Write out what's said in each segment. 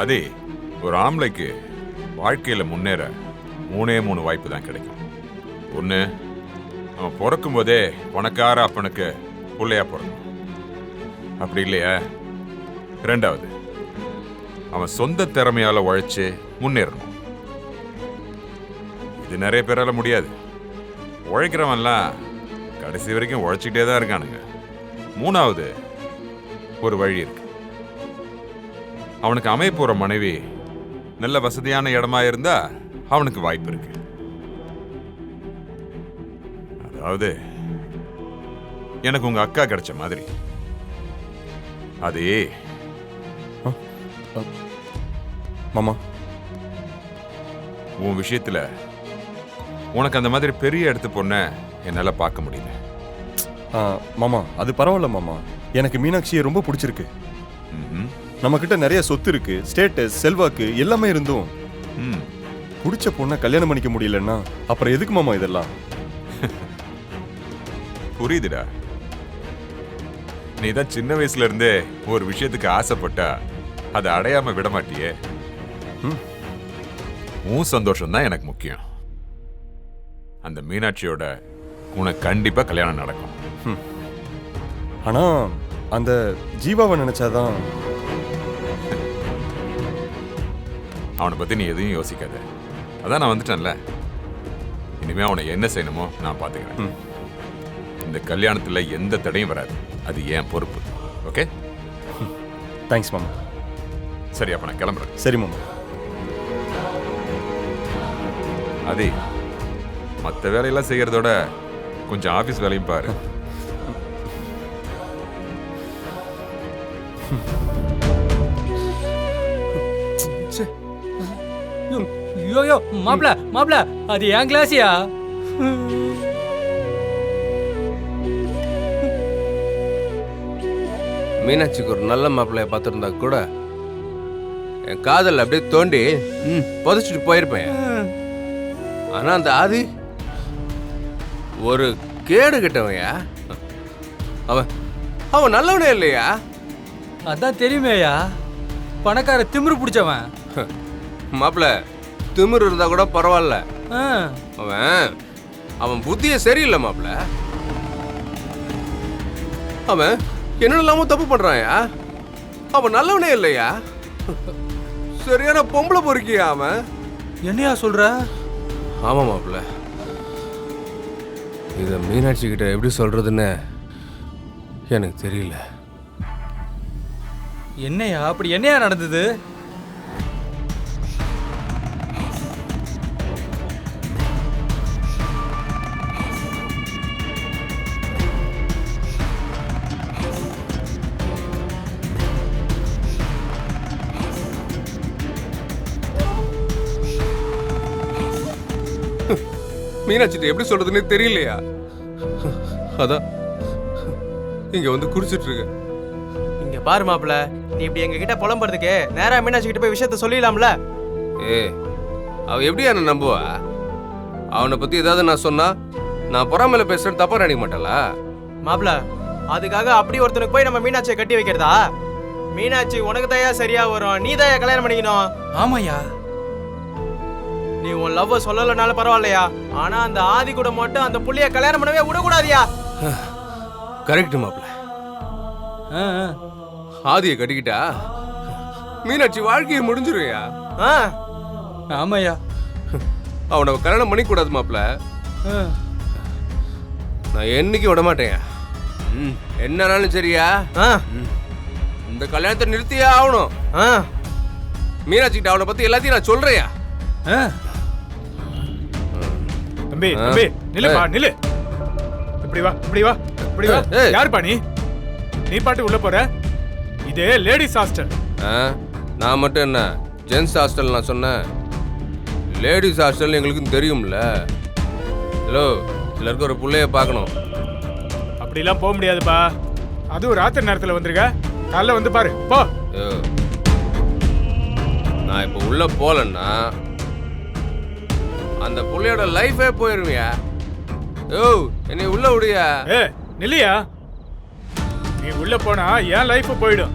அதே ஒரு ஆம்பளைக்கு வாழ்க்கையில் முன்னேற 3 வாய்ப்பு தான் கிடைக்கும். ஒன்று, அவன் பிறக்கும் போதே பணக்கார அப்பனுக்கு பிள்ளையா பிறக்கணும். அப்படி இல்லையா, ரெண்டாவது அவன் சொந்த திறமையால உழைச்சு முன்னேறணும். இது நிறைய பேரால முடியாது. உழைக்கிறவன்லாம் கடைசி வரைக்கும் உழைச்சிக்கிட்டே தான் இருக்கானுங்க. மூணாவது ஒரு வழி இருக்கு. அவனுக்கு அமைய போற மனைவி நல்ல வசதியான இடமா இருந்தா அவனுக்கு வாய்ப்பு இருக்கு. அதாவது எனக்கு உங்க அக்கா கிடைச்ச மாதிரி. அதே மாமா, உன் விஷயத்துல உனக்கு அந்த மாதிரி பெரிய இடத்து பொண்ண என்னால பார்க்க முடியல. மாமா அது பரவாயில்ல மாமா. எனக்கு மீனாட்சியை ரொம்ப பிடிச்சிருக்கு. நம்ம கிட்ட நிறைய சொத்து இருக்கு, ஸ்டேட்டஸ், செல்வாக்கு எல்லாமே இருந்தும் பிடிச்ச பொண்ணை கல்யாணம் பண்ணிக்க முடியலன்னா அப்புறம் எதுக்கு மாமா இதெல்லாம்? புரியுதுடா. நீ தான் சின்ன வயசுல இருந்தே ஒரு விஷயத்துக்கு ஆசைப்பட்டா அதை அடையாம விட மாட்டியே. உன் சந்தோஷம் தான் எனக்கு முக்கியம். அந்த மீனாட்சியோட உனக்கு கண்டிப்பா கல்யாணம் நடக்கும். ஆனா அந்த ஜீவாவை நினைச்சாதான். அவனை பத்தி நீ எதையும் யோசிக்காத. அதான் நான் வந்துட்டேன்ல. இனிமே அவனை என்ன செய்யணுமோ நான் பாத்துக்கிறேன். இந்த கல்யாணத்துல எந்த தடையும் வராது. அது என் பொறுப்பு. ஓகே? தேங்க்ஸ் மாமா. சரி, அப்ப நான் கிளம்புறேன். சரி மாமா. அதே மற்ற வேலையெல்லாம் செய்யறதோட கொஞ்சம் ஆபீஸ் வேலையும் பாரு. யோ மாப்ள மாப்ள, அது என் கிளாஸியா? மீனாட்சிக்கு ஒரு நல்ல மாப்பிள்ளைய பார்த்துருந்தா கூட என் காதல் அப்படியே தோண்டி புதைச்சிட்டு போயிருப்பேன். ஆனா அந்த ஆதி ஒரு கேடு கட்டவையா. அவன் அவன் நல்லவனே இல்லையா? அதான் தெரியுமேயா, பணக்கார திமிரு பிடிச்சவன். மாப்பிள்ள திமிரு இருந்தா கூட பரவாயில்ல. அவன் அவன் புத்தியே சரியில்லை மாப்பிள்ள. அவன் என்னெல்லாமோ தப்பு பண்றான்யா. அவன் நல்லவனே இல்லையா? சரியான பொம்பளை பொறுக்கியா அவன். என்னையா சொல்ற? ஆமா மாப்பிள்ள, இத மீனாட்சி கிட்ட எப்படி சொல்றதுன்னு எனக்கு தெரியல. என்னையா அப்படி என்னையா நடந்தது? மீனாட்சிட்ட எப்படி சொல்றதுன்னு தெரியலையா? அதான் இங்க வந்து குடிச்சிட்டு இருக்க. இங்க பாரு மாப்பிள்ள, நீ இப்படி எங்க கிட்ட புலம்புறதுக்கு நேரா மீனாட்சி கிட்ட போய் விஷயத்த சொல்லிடலாம்ல. அவ எப்படி என்ன நம்புவா? அவனை பத்தி ஏதாவது நான் சொன்னா நான் பொறாமையில பேசுறேன்னு தப்பா நினைக்க மாட்டாளா? மாப்பிள்ள, அதுக்காக அப்படி ஒருத்தனுக்கு போய் நம்ம மீனாட்சியை கட்டி வைக்கிறதா? மீனாட்சி உனக்கு தயா சரியா வரும், நீ தயா கல்யாணம் பண்ணிக்கணும். ஆமாயா, நீ உன் லவ் சொல்லலனாலும் பரவாயில்லையா, ஆனா அந்த ஆதி கூட மட்டும் அந்த புள்ளைய கல்யாணம் பண்ணவே விடக்கூடாதியா. கரெக்ட் மாப்பிள்ள. ஆதியை கட்டிக்கிட்டா மீனாட்சி வாழ்க்கையை முடிஞ்சிருயா. ஆமாயா, அவனை கல்யாணம் பண்ணிக்க கூடாது மாப்பிள்ள. நான் என்னைக்கு விட மாட்டேன். என்னாலும் சரியா, இந்த கல்யாணத்தை நிறுத்தியே ஆகணும். மீனாட்சி கிட்ட அவனை பத்தி எல்லாத்தையும் நான் சொல்றேயா. தம்பி தம்பி நில்லுப்பா, நில்லு. இப்படி வா, இப்படி வா, இப்படி வா. யாருப்பா நீ? நீ பாட்டு உள்ள போற? இதே லேடிஸ் ஹாஸ்டல். நான் மட்டும் என்ன ஜென்ஸ் ஹாஸ்டல் நான் சொன்னேன்? லேடிஸ் ஹாஸ்டல் எங்களுக்கு தெரியும்ல. ஹலோ, எல்லாருக்கும் ஒரு பிள்ளைய பார்க்கணும். அப்படிலாம் போக முடியாதுப்பா. அதுவும் ராத்திரி நேரத்தில் வந்திருக்க. காலைல வந்து பாரு போ. நான் இப்போ உள்ள போலன்னா அந்த புள்ளையோட லைஃபே போயிருவியா. ஓ, என்னை உள்ள விடுயா. நில்லையா, நீ உள்ள போனா என் லைஃப் போயிடும்.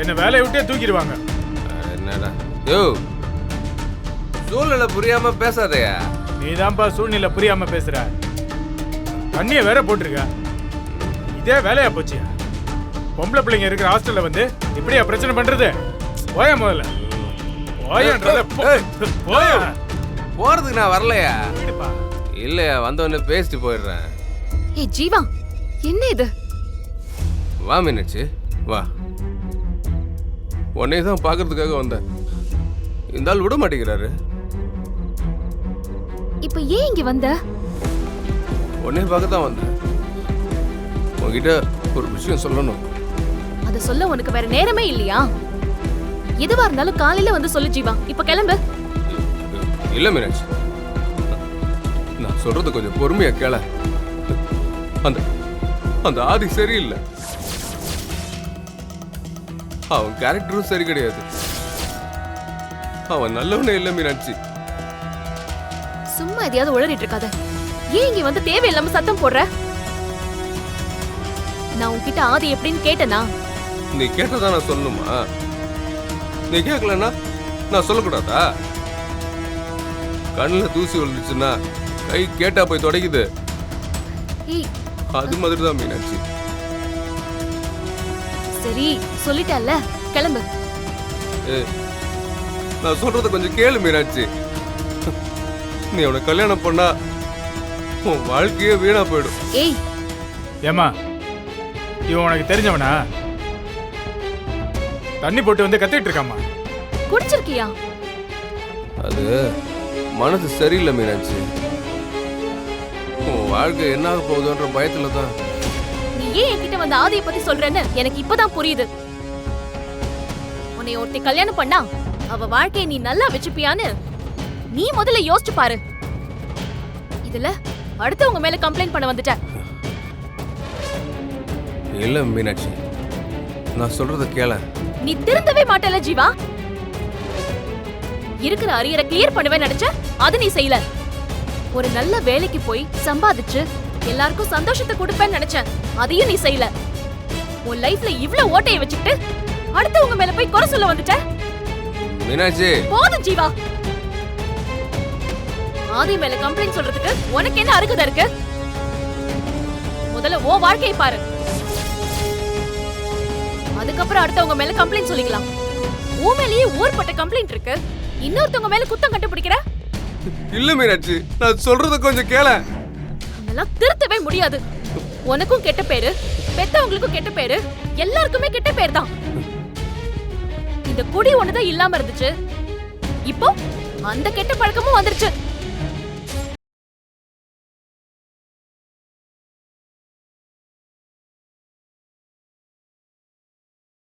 என்ன வேலையை விட்டே தூக்கிடுவாங்க. என்னடா யோ சூழ்நிலை புரியாம பேசாதயா. நீதான்ப்பா சூழ்நிலை புரியாம பேசுற. தண்ணிய வேற போட்டிருக்க. இதே வேலையா போச்சியா? பொம்பளை பிள்ளைங்க இருக்கிற ஹாஸ்டல்ல வந்து இப்படியா பிரச்சனை பண்றது? போயா முதல்ல. போயன்றத போயா. போறதுக்கு நான் வரலையா. விடுப்பா. இல்லையா, வந்தவொடனே பேசிட்டு போயிடுறேன். ஏய் ஜீவா, என்ன இது? வா மீனாட்சி வா. உன்னை தான் பார்க்கறதுக்காக வந்தேன். இந்த ஆள் விட மாட்டேங்கிறாரு. இப்ப ஏன் இங்க வந்த? உன்னை பார்க்க தான் வந்தேன். உன்கிட்ட ஒரு விஷயம் சொல்லணும். அத சொல்ல உனக்கு வேற நேரமே இல்லையா? எதுவா இருந்தாலும் காலையில வந்து சொல்லு ஜீவா. இப்ப கிளம்பு. இல்ல மீனாட்சி, நான் சொல்றது கொஞ்சம் பொறுமையா கேள. அந்த அந்த ஆதி சரியில்லை. அவன் கேரக்டரும் சரி கிடையாது. அவன் நல்லவனே இல்ல மீனாட்சி. சும்மா எதையாவது உளறிட்டு இருக்காத. ஏன் இங்க வந்து தேவையில்லாம சத்தம் போடுற? நான் உன்கிட்ட ஆதி எப்படின்னு கேட்டனா? நீ கேட்டதா நான் சொல்லணுமா? நீ கேட்கலன்னா நான் சொல்லக்கூடாதா? கண்ணுல தூசி விழுந்துச்சுன்னா கை கேட்டா போய் தொடங்குது. ஏய், அது மாதிரி தான் மீனாட்சி. சரி சொல்லிட்டல்ல, கிளம்பு. நான் சொல்றத கொஞ்சம் கேளு மீனாட்சி. நீ அவனை கல்யாணம் பண்ணா உன் வாழ்க்கையே வீணா போயிடும். ஏய், ஏமா இவன் உனக்கு தெரிஞ்சவனா? தண்ணி போட்டு வந்து கத்திட்டு இருக்காமா. குடிச்சிருக்கியா? அது மனசு சரியில்லை மீனாட்சி. உன் வாழ்க்கை என்ன ஆக போகுதுன்ற பயத்துல தான். நீ ஏன் என்கிட்ட வந்து ஆதியை பத்தி சொல்றேன்னு எனக்கு இப்பதான் புரியுது. உன்னை ஒருத்தி கல்யாணம் பண்ணா அவ வாழ்க்கையை நீ நல்லா வச்சுப்பியான்னு நீ முதல்ல யோசிச்சு பாரு. இதுல அடுத்தவங்க மேல கம்ப்ளைண்ட் பண்ண வந்துட்ட. இல்ல மீனாட்சி, நான் சொல்றத கேள. நீ திருந்தவே மாட்டல ஜீவா. இருக்கிற அரியரை கிளியர் பண்ணுவேன்னு நினைச்ச, அது நீ செய்யல. ஒரு நல்ல வேலைக்கு போய் சம்பாதிச்சு எல்லாருக்கும் சந்தோஷத்தை கொடுப்பேன்னு நினைச்ச, அதையும் நீ செய்யல. உன் லைஃப்ல இவ்ளோ ஓட்டைய வச்சுக்கிட்டு அடுத்தவங்க மேல போய் குறை சொல்ல வந்துட்ட. மீனாட்சி போதும் ஜீவா. ஆதி மேல கம்ப்ளைண்ட் சொல்றதுக்கு உனக்கு என்ன அருகதை இருக்கு? முதல்ல ஓ வாழ்க்கையை பாரு, அதுக்கப்புறம் அடுத்தவங்க மேல கம்ப்ளைண்ட் சொல்லிக்கலாம். உன் மேலேயே ஊர்பட்ட கம்ப்ளைண்ட் இருக்கு, இன்னொருத்தவங்க மேல குத்தம் கண்டுபிடிக்கிற. இல்ல மீனாட்சி, நான் சொல்றத கொஞ்சம் கேள. அதெல்லாம் திருத்தவே முடியாது. உனக்கும் கெட்ட பேரு, பெத்தவங்களுக்கும் கெட்ட பேரு, எல்லாருக்குமே கெட்ட பேர் தான். இந்த குடி ஒண்ணுதான் இல்லாம இருந்துச்சு, இப்போ அந்த கெட்ட பழக்கமும் வந்துருச்சு.